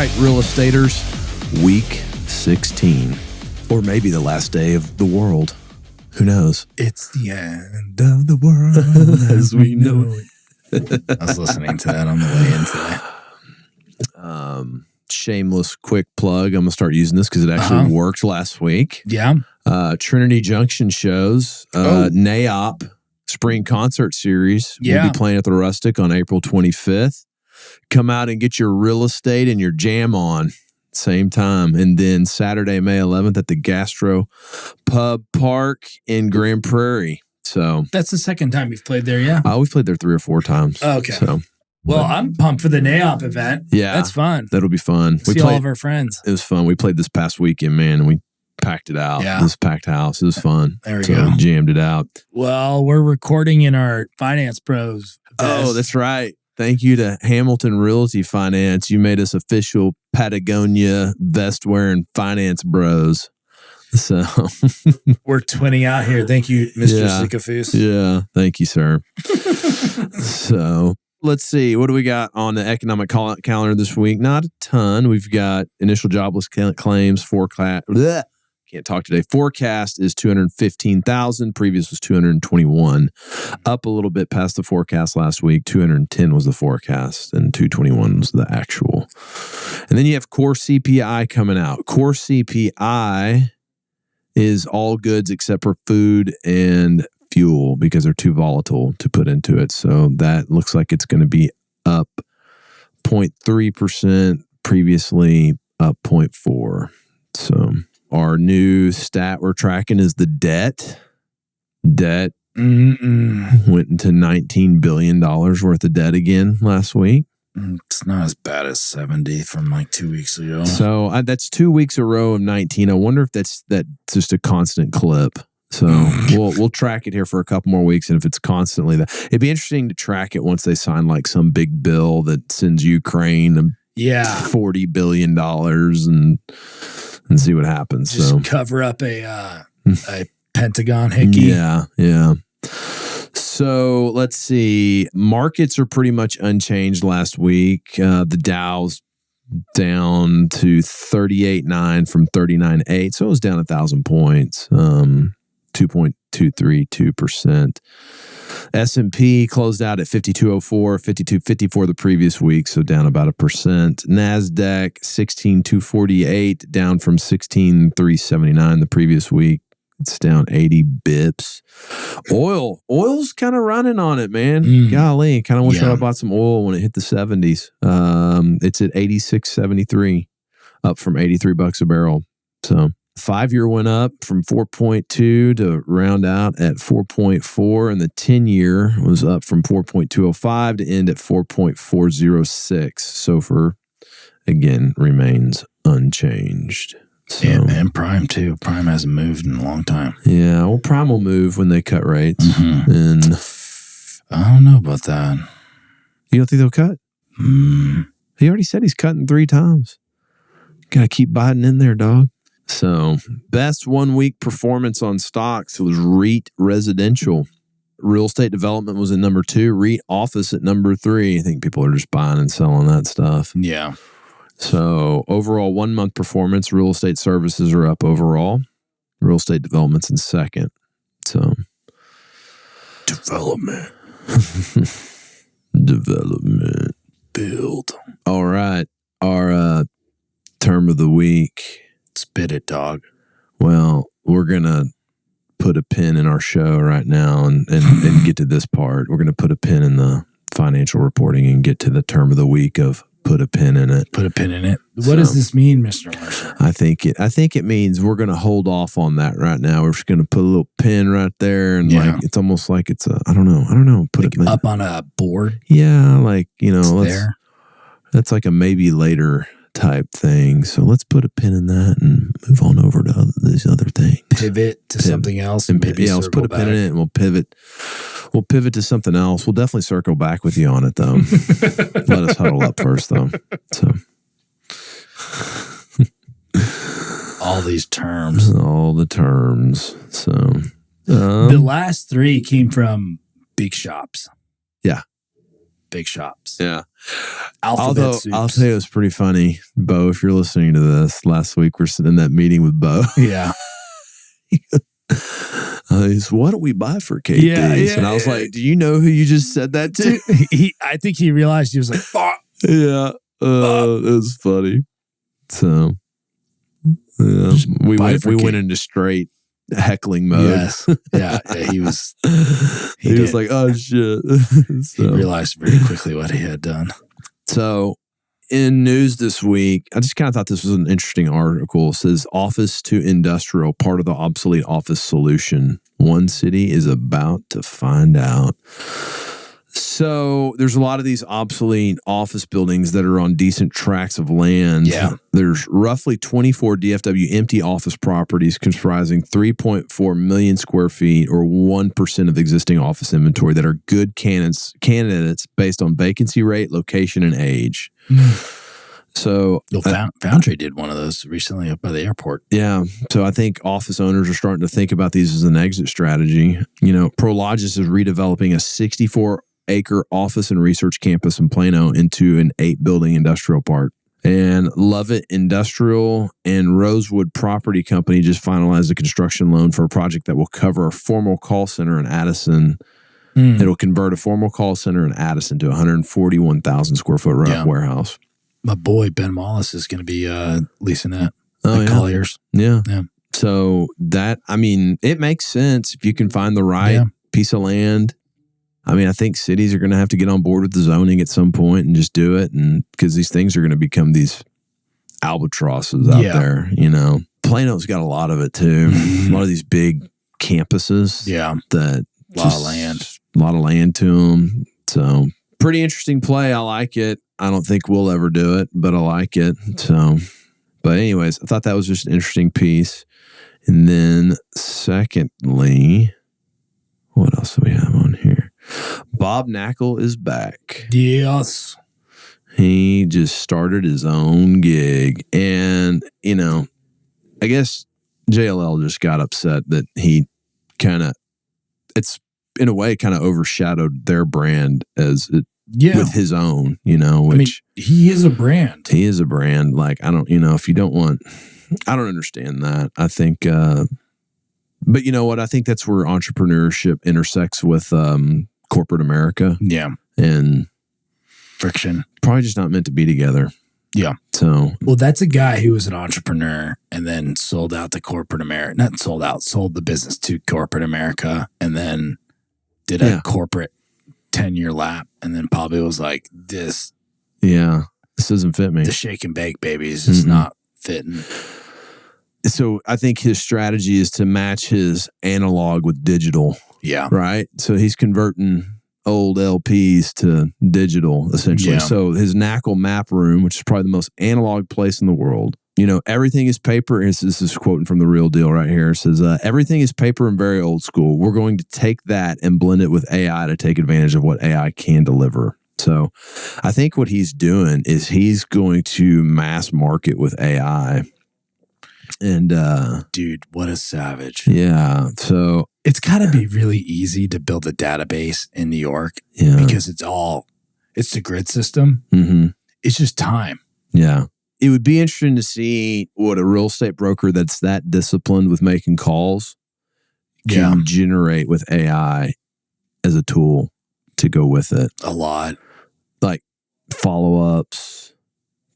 right, real estaters, week 16. Or maybe the last day of the world. Who knows? It's the end of the world as we know it. I was listening to that on the way in today. Shameless quick plug. I'm going to start using this because it actually worked last week. Yeah. Trinity Junction shows, NAOP Spring Concert Series. Yeah. We'll be playing at the Rustic on April 25th. Come out and get your real estate and your jam on. Same time. And then Saturday, May 11th at the Gastro Pub Park in Grand Prairie. So that's the second time you've played there, yeah? We've played there 3 or 4 times. Okay. So, well, I'm pumped for the NAOP event. Yeah. That's fun. That'll be fun. See all of our friends. It was fun. We played this past weekend, man, and we packed it out. Yeah. This packed house. It was fun. There we go. We jammed it out. Well, we're recording in our Finance Pros. Oh, that's right. Thank you to Hamilton Realty Finance. You made us official Patagonia vest wearing finance bros. So we're twinning out here. Thank you, Mr. Sikafus. Yeah, thank you, sir. So let's see. What do we got on the economic calendar this week? Not a ton. We've got initial jobless claims forecast. Can't talk today. Forecast is 215,000. Previous was 221. Up a little bit past the forecast last week. 210 was the forecast and 221 was the actual. And then you have core CPI coming out. Core CPI is all goods except for food and fuel because they're too volatile to put into it. So that looks like it's going to be up 0.3%, previously up 0.4%. So our new stat we're tracking is the debt. Debt went into $19 billion worth of debt again last week. It's not as bad as 70 from like 2 weeks ago. So that's 2 weeks a row of 19. I wonder if that's just a constant clip. So we'll track it here for a couple more weeks, and if it's constantly that, it'd be interesting to track it once they sign like some big bill that sends Ukraine $40 billion and see what happens. Just cover up a Pentagon hickey. Yeah. So let's see. Markets are pretty much unchanged last week. The Dow's down to 38.9 from 39.8. So it was down 1,000 points, 2.232%. S&P closed out at 5204, 5254 the previous week, so down about 1%. NASDAQ 16,248, down from 16,379 the previous week. It's down 80 bips. Oil's kind of running on it, man. Golly, kind of wish I bought some oil when it hit the 70s. It's at 86.73, up from $83 a barrel. So 5-year went up from 4.2 to round out at 4.4, and the 10-year was up from 4.205 to end at 4.406. SOFR, again, remains unchanged. So, and Prime, too. Prime hasn't moved in a long time. Yeah, well, Prime will move when they cut rates. And I don't know about that. You don't think they'll cut? He already said he's cutting 3 times. Got to keep Biden in there, dog. So, best 1 week performance on stocks was REIT Residential. Real estate development was at number 2. REIT Office at number 3. I think people are just buying and selling that stuff. Yeah. So, overall 1 month performance, real estate services are up overall. Real estate development's in second. So, development. Development. Build. All right. Our term of the week. Spit it, dog. Well, we're going to put a pin in our show right now and get to this part. We're going to put a pin in the financial reporting and get to the term of the week of put a pin in it. Put a pin in it. What does this mean, Mr. Marshall? I think it means we're going to hold off on that right now. We're just going to put a little pin right there, and like it's almost like it's a I don't know. Put like it up on a board. Yeah, like that's like a maybe later type thing. So let's put a pin in that and move on over to these other things. Pivot to something else, and maybe let's put a pin in it, and we'll pivot. We'll pivot to something else. We'll definitely circle back with you on it, though. Let us huddle up first, though. So, all these terms, all the terms. So, the last 3 came from big shops. Yeah. big shops. Yeah. Alphabet Although soups. I'll tell you, it was pretty funny, Bo. If you're listening to this, last week we're sitting in that meeting with Bo. Yeah. He said, "What do we buy for KDs?" Yeah, and I was like, "Do you know who you just said that to?" I think he realized, he was like, "Oh." Yeah, it was funny. So, yeah, we went into straight heckling mode. Yes. Yeah. He was. He was like, "Oh shit!" He realized very quickly what he had done. So, in news this week, I just kind of thought this was an interesting article. It says, "Office to industrial, part of the obsolete office solution. One city is about to find out." So there's a lot of these obsolete office buildings that are on decent tracts of land. Yeah. There's roughly 24 DFW empty office properties comprising 3.4 million square feet, or 1% of existing office inventory, that are good candidates based on vacancy rate, location, and age. So Foundry did one of those recently up by the airport. Yeah. So I think office owners are starting to think about these as an exit strategy. You know, Prologis is redeveloping a 64-acre office and research campus in Plano into an 8-building industrial park. And Lovett Industrial and Rosewood Property Company just finalized a construction loan for a project that will cover a formal call center in Addison. It'll convert a formal call center in Addison to a 141,000 square foot warehouse. My boy Ben Wallace is going to be leasing that. Oh, yeah. Colliers. Yeah. So that, I mean, it makes sense if you can find the right piece of land. I mean, I think cities are going to have to get on board with the zoning at some point and just do it. And because these things are going to become these albatrosses out there, you know. Plano's got a lot of it too. A lot of these big campuses. Yeah. That a lot of land to them. So pretty interesting play. I like it. I don't think we'll ever do it, but I like it. So, but anyways, I thought that was just an interesting piece. And then secondly, what else do we have on here? Bob Knakal is back. Yes. He just started his own gig. And, you know, I guess JLL just got upset that he it's in a way kind of overshadowed their brand as it, with his own, you know, which, I mean, he is a brand. He is a brand. Like, I don't, you know, if you don't want, I don't understand that. I think, but you know what? I think that's where entrepreneurship intersects with corporate America. Yeah. And friction. Probably just not meant to be together. Yeah. So, well, that's a guy who was an entrepreneur and then sold out to corporate America. Not sold out, sold the business to corporate America and then did a corporate 10-year lap. And then probably was like, this doesn't fit me. The shake and bake, baby, is just not fitting. So I think his strategy is to match his analog with digital. Yeah. Right. So he's converting old LPs to digital, essentially. Yeah. So his Knakal Map Room, which is probably the most analog place in the world. You know, everything is paper. This is quoting from The Real Deal right here. It says, everything is paper and very old school. We're going to take that and blend it with AI to take advantage of what AI can deliver. So I think what he's doing is he's going to mass market with AI. And dude, what a savage. Yeah. So it's got to be really easy to build a database in New York because it's the grid system. Mm-hmm. It's just time. Yeah. It would be interesting to see what a real estate broker that's that disciplined with making calls can generate with AI as a tool to go with it. A lot. Like follow-ups,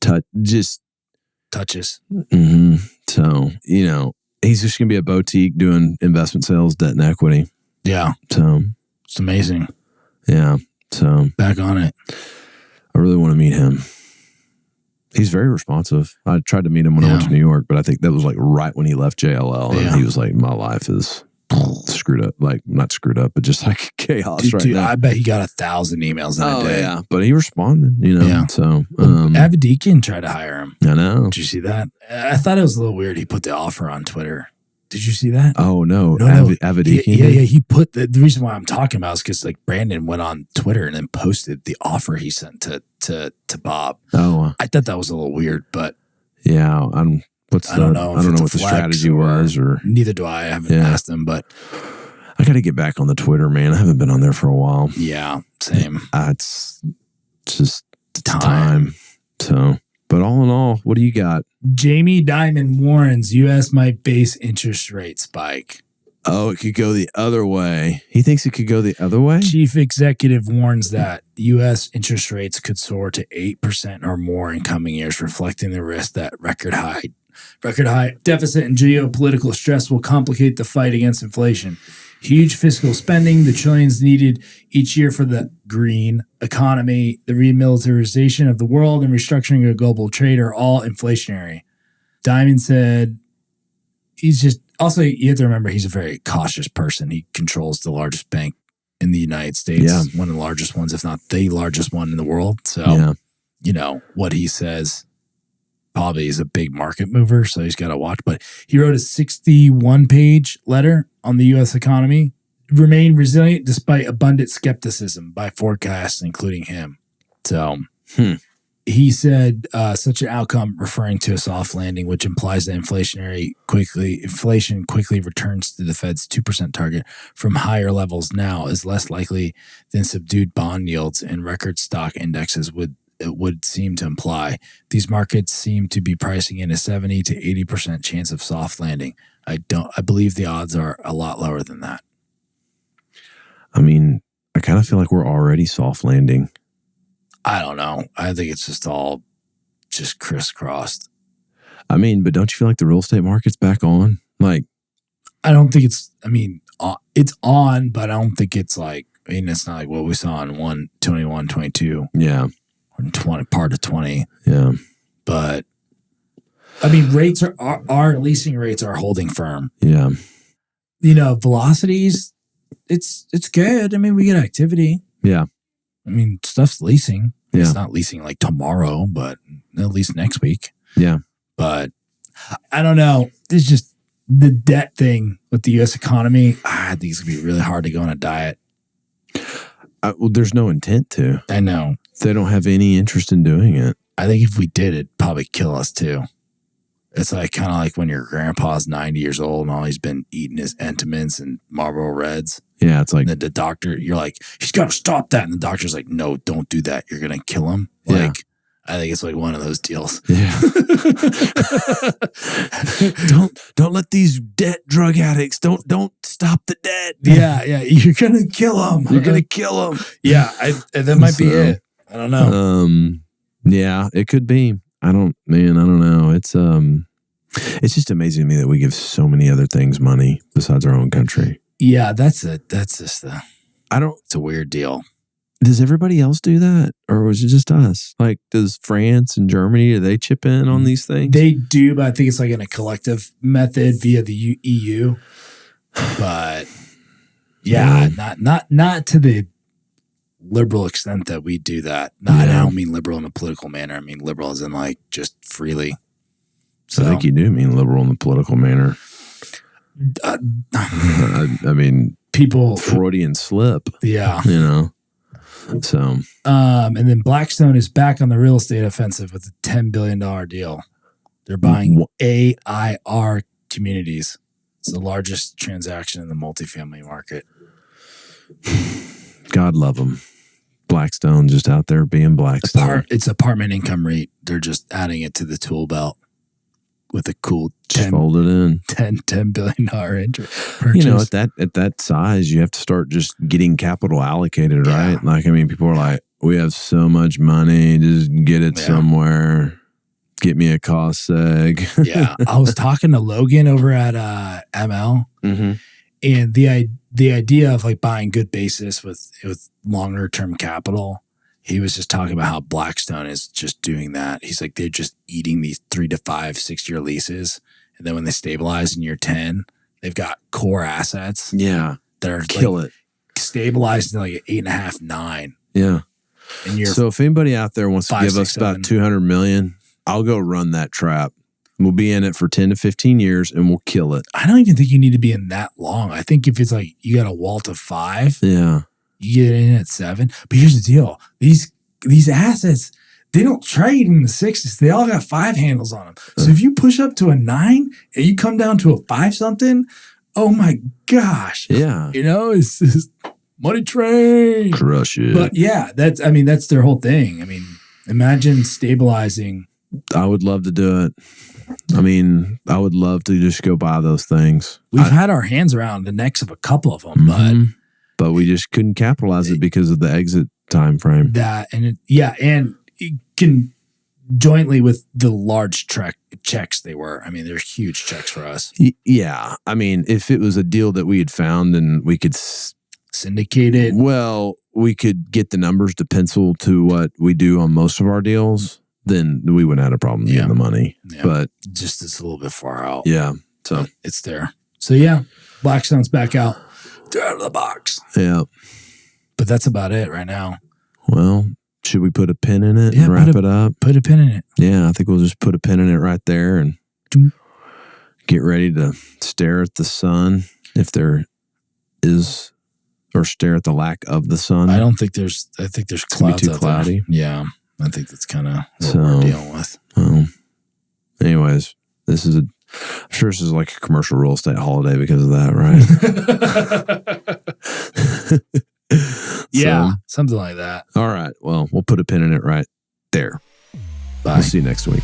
touches. Mm-hmm. So, you know, he's just going to be a boutique doing investment sales, debt and equity. Yeah. So it's amazing. Yeah. So back on it. I really want to meet him. He's very responsive. I tried to meet him when I went to New York, but I think that was like right when he left JLL. And he was like, my life is screwed up. Like, not screwed up, but just like chaos dude, now. I bet he got 1,000 emails in a day. Yeah. But he responded, you know. Yeah. So Avedikian tried to hire him. I know. Did you see that? I thought it was a little weird. He put the offer on Twitter. Did you see that? Oh, no. Avedikian? Yeah. He put the reason why I'm talking about is because like Brandon went on Twitter and then posted the offer he sent to Bob. Oh. I thought that was a little weird, but yeah, I don't know what the strategy was, or neither do I. I haven't asked him, but I got to get back on the Twitter, man. I haven't been on there for a while. Yeah, same. It's just time. So, but all in all, what do you got? Jamie Dimon warns U.S. might face interest rate spike. Oh, it could go the other way. He thinks it could go the other way? Chief executive warns that U.S. interest rates could soar to 8% or more in coming years, reflecting the risk that record high deficit and geopolitical stress will complicate the fight against inflation. Huge fiscal spending, the trillions needed each year for the green economy, the remilitarization of the world, and restructuring of global trade are all inflationary. Dimon said he's just, also, you have to remember he's a very cautious person. He controls the largest bank in the United States, one of the largest ones, if not the largest one in the world. So, you know, what he says probably is a big market mover, so he's got to watch. But he wrote a 61-page letter on the U.S. economy, remain resilient despite abundant skepticism by forecasts, including him. So he said such an outcome, referring to a soft landing, which implies that inflation quickly returns to the Fed's 2% target from higher levels now, is less likely than subdued bond yields and record stock indexes would seem to imply. These markets seem to be pricing in a 70 to 80% chance of soft landing. I believe the odds are a lot lower than that. I mean, I kind of feel like we're already soft landing. I don't know. I think it's just all just crisscrossed. I mean, but don't you feel like the real estate market's back on? Like, I don't think it's, I mean, it's on, but I don't think it's like, I mean, it's not like what we saw in 21, 22. Yeah. Or part of 20. Yeah. But, I mean, rates our leasing rates are holding firm. Yeah. You know, velocities, it's good. I mean, we get activity. Yeah. I mean, stuff's leasing. Yeah. It's not leasing like tomorrow, but at least next week. Yeah. But I don't know. It's just the debt thing with the U.S. economy. I think it's going to be really hard to go on a diet. Well, there's no intent to. I know. They don't have any interest in doing it. I think if we did, it'd probably kill us too. It's like kind of like when your grandpa's 90 years old and all he's been eating his Entenmann's and Marlboro Reds. Yeah, it's like and the doctor, you're like, he's got to stop that. And the doctor's like, no, don't do that. You're going to kill him. Like, I think it's like one of those deals. Yeah. don't let these debt drug addicts, don't stop the debt. Yeah. You're going to kill them. You're going to kill them. Yeah. That might be it. I don't know. Yeah, it could be. I don't know. It's just amazing to me that we give so many other things money besides our own country. Yeah, it's a weird deal. Does everybody else do that? Or was it just us? Like, does France and Germany, do they chip in on these things? They do, but I think it's like in a collective method via the EU. But yeah, not to the liberal extent that we do that. I don't mean liberal in a political manner. I mean liberal as in like just freely. So I think you do mean liberal in a political manner. I mean, people Freudian slip. Yeah. You know. So and then Blackstone is back on the real estate offensive with a $10 billion deal. They're buying AIR communities. It's the largest transaction in the multifamily market. God love them. Blackstone just out there being Blackstone. It's apartment income rate. They're just adding it to the tool belt with a cool fold it in. $10 billion purchase. You know, at that size, you have to start just getting capital allocated, right? Like, I mean, people are like, we have so much money, just get it somewhere. Get me a cost seg. Yeah. I was talking to Logan over at ML, and the idea of like buying good basis with longer term capital, he was just talking about how Blackstone is just doing that. He's like, they're just eating these 3 to 5, 6 year leases. And then when they stabilize in year 10, they've got core assets. Yeah. That are like stabilized in like 8.5, 9. Yeah. So if anybody out there wants to give us about $200 million, I'll go run that trap. We'll be in it for 10 to 15 years and we'll kill it. I don't even think you need to be in that long. I think if it's like you got a Walt of 5, you get in at 7. But here's the deal. These assets, they don't trade in the 6s. They all got 5 handles on them. So if you push up to a 9 and you come down to a 5 something, oh my gosh. Yeah. You know, it's just, Money train. Crush it. But yeah, that's their whole thing. I mean, imagine stabilizing. I would love to do it. I mean, I would love to just go buy those things. We've had our hands around the necks of a couple of them, but we just couldn't capitalize it because of the exit time frame. And it can jointly with the large checks they were. I mean, they're huge checks for us. Yeah. I mean, if it was a deal that we had found and we could syndicate it, well, we could get the numbers to pencil to what we do on most of our deals, then we wouldn't have a problem getting the money. Yeah. But just it's a little bit far out. Yeah. So but it's there. So yeah, Blackstone's back out. They're out of the box. Yeah. But that's about it right now. Well, should we put a pin in it and wrap it up? Put a pin in it. Yeah, I think we'll just put a pin in it right there and get ready to stare at the sun if there is, or stare at the lack of the sun. I think there's clouds too cloudy. Yeah, I think that's kind of what we're dealing with. Anyways, I'm sure this is like a commercial real estate holiday because of that, right? Yeah, something like that. All right. Well, we'll put a pin in it right there. Bye. We'll see you next week.